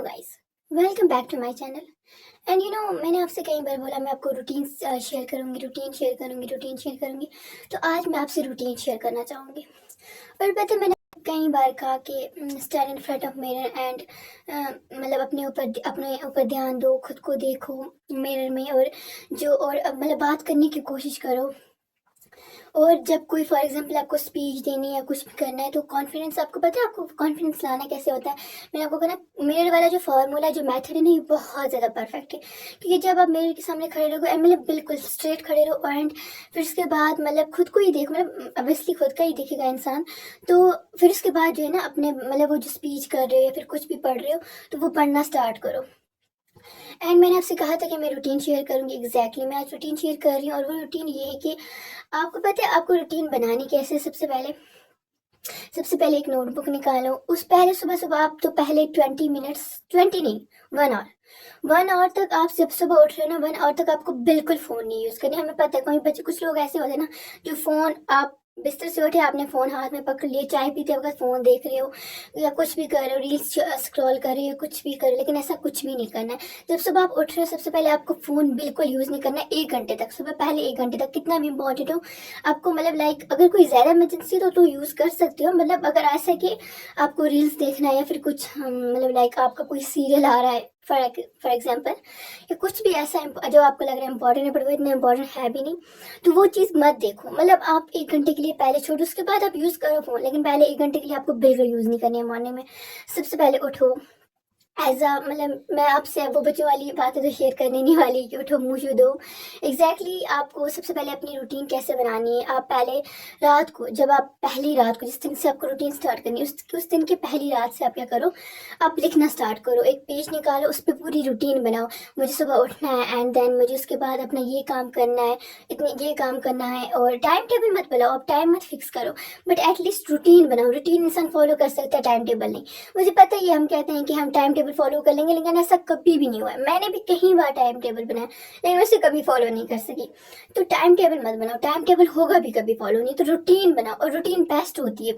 Guys, welcome back to my channel. And मैंने आपसे कई बार बोला मैं आपको रूटीन शेयर करूंगी। तो आज मैं आपसे रूटीन शेयर करना चाहूंगी। और पता है, मैंने कई बार कहा कि stand in front of mirror and मतलब अपने ऊपर ध्यान दो, खुद को देखो मिरर में, और मतलब बात करने की कोशिश करो। और जब कोई फॉर एग्जांपल आपको स्पीच देनी है, कुछ भी करना है, तो कॉन्फिडेंस, आपको पता है आपको कॉन्फिडेंस लाना कैसे होता है। मैंने आपको कहा ना, मिरर वाला जो फार्मूला, जो मेथड है ना, ये बहुत ज़्यादा परफेक्ट है। क्योंकि जब आप मिरर के सामने खड़े रहोगे एंड मतलब बिल्कुल स्ट्रेट खड़े रहो, एंड फिर उसके बाद मतलब खुद को ही देखो, मतलब ऑब्वियसली खुद का ही देखेगा इंसान। तो फिर उसके बाद जो है ना, अपने मतलब वो जो स्पीच कर रहे हो या फिर कुछ भी पढ़ रहे हो, तो वो पढ़ना स्टार्ट करो। एंड मैंने आपसे कहा था कि मैं रूटीन शेयर करूंगी। एग्जैक्टली मैं आज रूटीन शेयर कर रही हूँ, और वो रूटीन ये है कि आपको पता है आपको रूटीन बनानी कैसे है। सबसे पहले एक नोटबुक निकालो। उस पहले सुबह सुबह आप तो पहले 20 मिनट्स, 20 नहीं, 1 आवर, 1 आवर तक आप जब सुबह उठ रहे हो ना, 1 आवर तक आपको बिल्कुल फ़ोन नहीं यूज़ करनी। हमें पता है कोई बच्चे, कुछ लोग ऐसे होते हैं ना, जो फ़ोन, आप बिस्तर से उठे, आपने फ़ोन हाथ में पकड़ लिए, चाय पीते वक्त फ़ोन देख रहे हो या कुछ भी कर रहे हो, रील्स स्क्रॉल कर रहे हो, कुछ भी कर रहे हो, लेकिन ऐसा कुछ भी नहीं करना है। जब सुबह आप उठ रहे हो, सबसे पहले आपको फ़ोन बिल्कुल यूज़ नहीं करना है 1 घंटे तक। सुबह पहले 1 घंटे तक कितना भी इंपॉर्टेंट हो आपको, मतलब लाइक अगर कोई ज़्यादा इमरजेंसी तो यूज़ कर सकते हो। मतलब अगर ऐसा है कि आपको रील्स देखना है या फिर कुछ मतलब लाइक आपका कोई सीरियल आ रहा है फॉर एग्जाम्पल, या कुछ भी ऐसा जो आपको लग रहा है इंपॉर्टेंट है, पर वो इतना इंपॉर्टेंट है भी नहीं, तो वो चीज़ मत देखो। मतलब आप 1 घंटे के लिए पहले छोड़ो, उसके बाद आप यूज़ करो फ़ोन, लेकिन पहले 1 घंटे के लिए आपको बिल्कुल यूज़ नहीं करनी है। मॉर्निंग में सबसे पहले उठो, एज अ मतलब मैं आपसे वो बच्चों वाली बातें तो शेयर करने नहीं वाली कि उठो मुँह छू दो। एग्जैक्टली आपको सबसे पहले अपनी रूटीन कैसे बनानी है। आप पहले रात को, जब आप पहली रात को, जिस दिन से आपको रूटीन स्टार्ट करनी है, उस दिन की पहली रात से आप क्या करो, आप लिखना स्टार्ट करो। एक पेज निकालो, उस पर पूरी रूटीन बनाओ। मुझे सुबह उठना है, एंड देन मुझे उसके बाद अपना ये काम करना है, इतने ये काम करना है। और टाइम टेबल मत बनाओ, आप टाइम मत फिक्स करो, बट एटलीस्ट रूटीन बनाओ। रूटीन इंसान फॉलो कर सकता है, टाइम टेबल नहीं। मुझे पता है ये हम कहते हैं कि हम टाइम टेबल फॉलो कर लेंगे, लेकिन ऐसा कभी भी नहीं हुआ है। मैंने भी कई बार टाइम टेबल बनाया, लेकिन मैं उसे कभी फॉलो नहीं कर सकी। तो टाइम टेबल मत बनाओ, टाइम टेबल होगा भी कभी फॉलो नहीं। तो रूटीन बनाओ, और रूटीन बेस्ट होती है।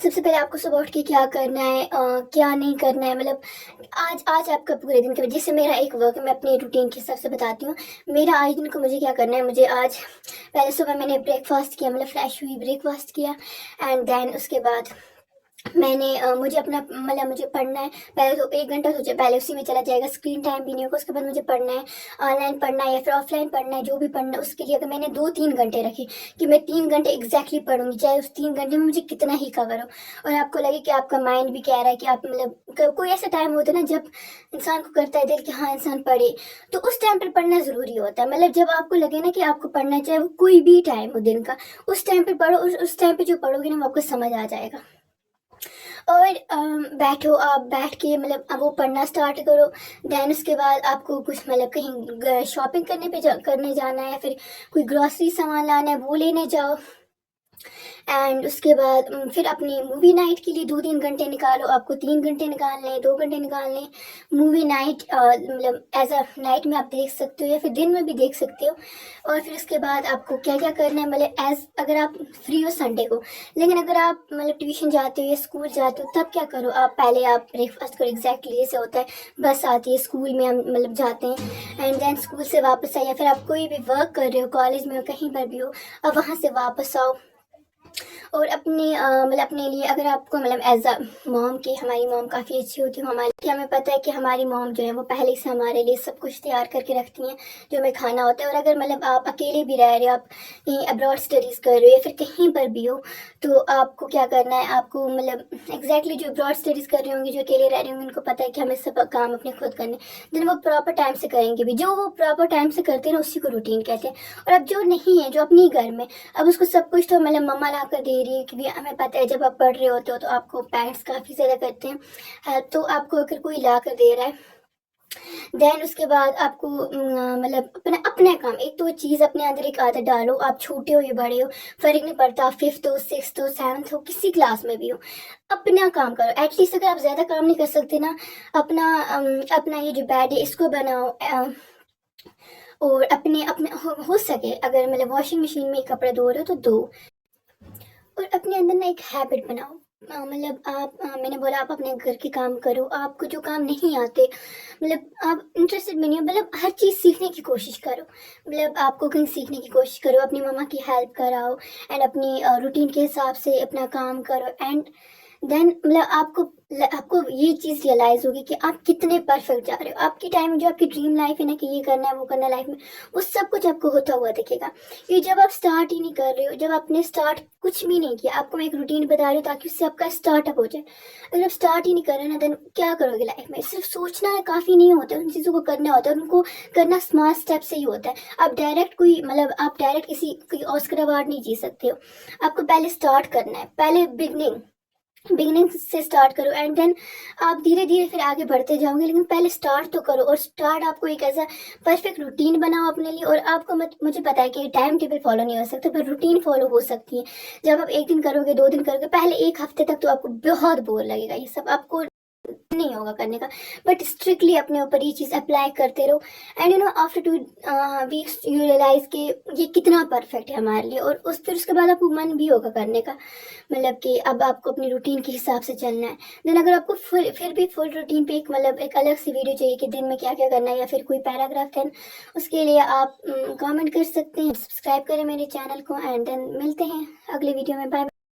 सबसे पहले आपको सुबह उठ के क्या करना है, क्या नहीं करना है, मतलब आज आज आपका पूरे दिन का, जैसे मेरा एक वर्क है, मैं अपने रूटीन के हिसाब से बताती हूँ। मेरा आज दिन को मुझे क्या करना है, मुझे आज पहले सुबह मैंने ब्रेकफास्ट किया, मतलब फ्रेश हुई, ब्रेकफास्ट किया, एंड देन उसके बाद मैंने मुझे अपना मतलब मुझे पढ़ना है। पहले तो 1 घंटा सोचा, पहले उसी में चला जाएगा, स्क्रीन टाइम भी नहीं होगा। उसके बाद मुझे पढ़ना है, ऑनलाइन पढ़ना है या फिर ऑफलाइन पढ़ना है, जो भी पढ़ना है उसके लिए अगर मैंने 2-3 घंटे रखे कि मैं 3 घंटे एग्जैक्टली पढ़ूंगी, चाहे उस 3 घंटे में मुझे कितना ही कवर हो, और आपको लगे कि आपका माइंड भी कह रहा है कि आप मतलब कोई ऐसा टाइम होता है ना जब इंसान को करता है दिल कि हाँ इंसान पढ़े, तो उस टाइम पर पढ़ना ज़रूरी होता है। मतलब जब आपको लगे ना कि आपको पढ़ना है, चाहे वो कोई भी टाइम हो दिन का, उस टाइम पर पढ़ो। उस टाइम पर जो पढ़ोगे ना, वो आपको समझ आ जाएगा। और बैठो, आप बैठ के मतलब अब वो पढ़ना स्टार्ट करो। देन उसके बाद आपको कुछ मतलब कहीं शॉपिंग करने जाना है, या फिर कोई ग्रॉसरी सामान लाना है, वो लेने जाओ। एंड उसके बाद फिर अपनी मूवी नाइट के लिए 2-3 घंटे निकालो। आपको 3 घंटे निकालने, 2 घंटे निकालने मूवी नाइट, मतलब एज अ नाइट में आप देख सकते हो या फिर दिन में भी देख सकते हो। और फिर उसके बाद आपको क्या क्या करना है, मतलब एज अगर आप फ्री हो संडे को, लेकिन अगर आप मतलब ट्यूशन जाते हो या स्कूल जाते हो, तब क्या करो, आप पहले आप ब्रेकफास्ट करो। एग्जैक्टली जैसे होता है, बस आती है, स्कूल में हम मतलब जाते हैं, एंड देन स्कूल से वापस आए, या फिर आप कोई भी वर्क कर रहे हो, कॉलेज में हो, कहीं पर भी हो, अब वहाँ से वापस आओ। और अपनी मतलब अपने लिए, अगर आपको मतलब एज अ मॉम, की हमारी मॉम काफ़ी अच्छी होती है हमारी, कि हमें पता है कि हमारी मॉम जो है वो पहले से हमारे लिए सब कुछ तैयार करके रखती हैं जो हमें खाना होता है। और अगर मतलब आप अकेले भी रह रहे हो, आप कहीं अब्रॉड स्टडीज़ कर रहे हो या फिर कहीं पर भी हो, तो आपको क्या करना है, आपको मतलब एग्जैक्टली जो अब्रॉड स्टडीज़ कर रहे होंगे, जो अकेले रह रहे होंगे, उनको पता है कि हमें सब काम अपने खुद करने, देन वो प्रॉपर टाइम से करेंगे भी। जो वो प्रॉपर टाइम से करते हैं ना, उसी को रूटीन कहते हैं। और अब जो नहीं है, जो अपनी घर में, अब उसको सब कुछ तो मतलब मम्मा ला कर दे रही है, क्योंकि हमें पता है जब आप पढ़ रहे होते हो तो आपको पेरेंट्स काफ़ी ज़्यादा करते हैं हेल्प। तो आपको अगर कोई ला कर दे रहा है, देन उसके बाद आपको मतलब अपना अपना काम, एक तो चीज़ अपने अंदर एक आदत डालो। आप छोटे हो या बड़े हो, फर्क नहीं पड़ता, 5th हो, 6th हो, 7th हो, किसी क्लास में भी हो, अपना काम करो। एटलीस्ट अगर आप ज़्यादा काम नहीं कर सकते ना, अपना ये जो बेड है इसको बनाओ। और अपने अपने हो सके, अगर मतलब वॉशिंग मशीन में कपड़े धो रहे हो तो धो। और अपने अंदर ना एक हैबिट बनाओ, मतलब आप मैंने बोला आप अपने घर के काम करो, आपको जो काम नहीं आते मतलब आप इंटरेस्टेड भी नहीं हो, मतलब हर चीज़ सीखने की कोशिश करो। मतलब आप कुकिंग सीखने की कोशिश करो, अपनी मम्मा की हेल्प कराओ एंड अपनी रूटीन के हिसाब से अपना काम करो एंड देन मतलब आपको ये चीज़ रियलाइज़ होगी कि आप कितने परफेक्ट जा रहे हो। आपकी टाइम में जो आपकी ड्रीम लाइफ है ना कि ये करना है, वो करना है लाइफ में, वो सब कुछ आपको होता हुआ दिखेगा। ये जब आप स्टार्ट ही नहीं कर रहे हो, जब आपने स्टार्ट कुछ भी नहीं किया, आपको मैं एक रूटीन बता रही हूँ ताकि उससे आपका स्टार्टअप हो जाए। अगर आप स्टार्ट ही नहीं कर रहे ना, देन क्या करोगे लाइफ में? सिर्फ सोचना काफ़ी नहीं होता है, उन चीज़ों को करना होता है, उनको करना स्मॉल स्टेप से ही होता है। आप डायरेक्ट किसी कोई ऑस्कर अवार्ड नहीं जीत सकते हो। आपको पहले स्टार्ट करना है, पहले बिगिनिंग से स्टार्ट करो एंड देन आप धीरे धीरे फिर आगे बढ़ते जाओगे, लेकिन पहले स्टार्ट तो करो। और स्टार्ट आपको एक ऐसा परफेक्ट रूटीन बनाओ अपने लिए। और आपको मुझे पता है कि टाइम टेबल फॉलो नहीं हो सकता, पर रूटीन फॉलो हो सकती है। जब आप एक दिन करोगे, 2 दिन करोगे, पहले एक हफ्ते तक तो आपको बहुत बोर लगेगा, ये सब आपको नहीं होगा करने का। बट स्ट्रिक्टली अपने ऊपर ये चीज़ अप्लाई करते रहो and after 2 weeks you realise कि ये कितना परफेक्ट है हमारे लिए। और फिर उसके बाद आपको मन भी होगा करने का, मतलब कि अब आपको अपनी रूटीन के हिसाब से चलना है। देन अगर आपको फिर भी फुल रूटीन पे एक अलग सी वीडियो चाहिए कि दिन में क्या क्या करना है या फिर कोई पैराग्राफ, देन उसके लिए आप कमेंट कर सकते हैं। सब्सक्राइब करें मेरे चैनल को एंड देन मिलते हैं अगले वीडियो में। बाय।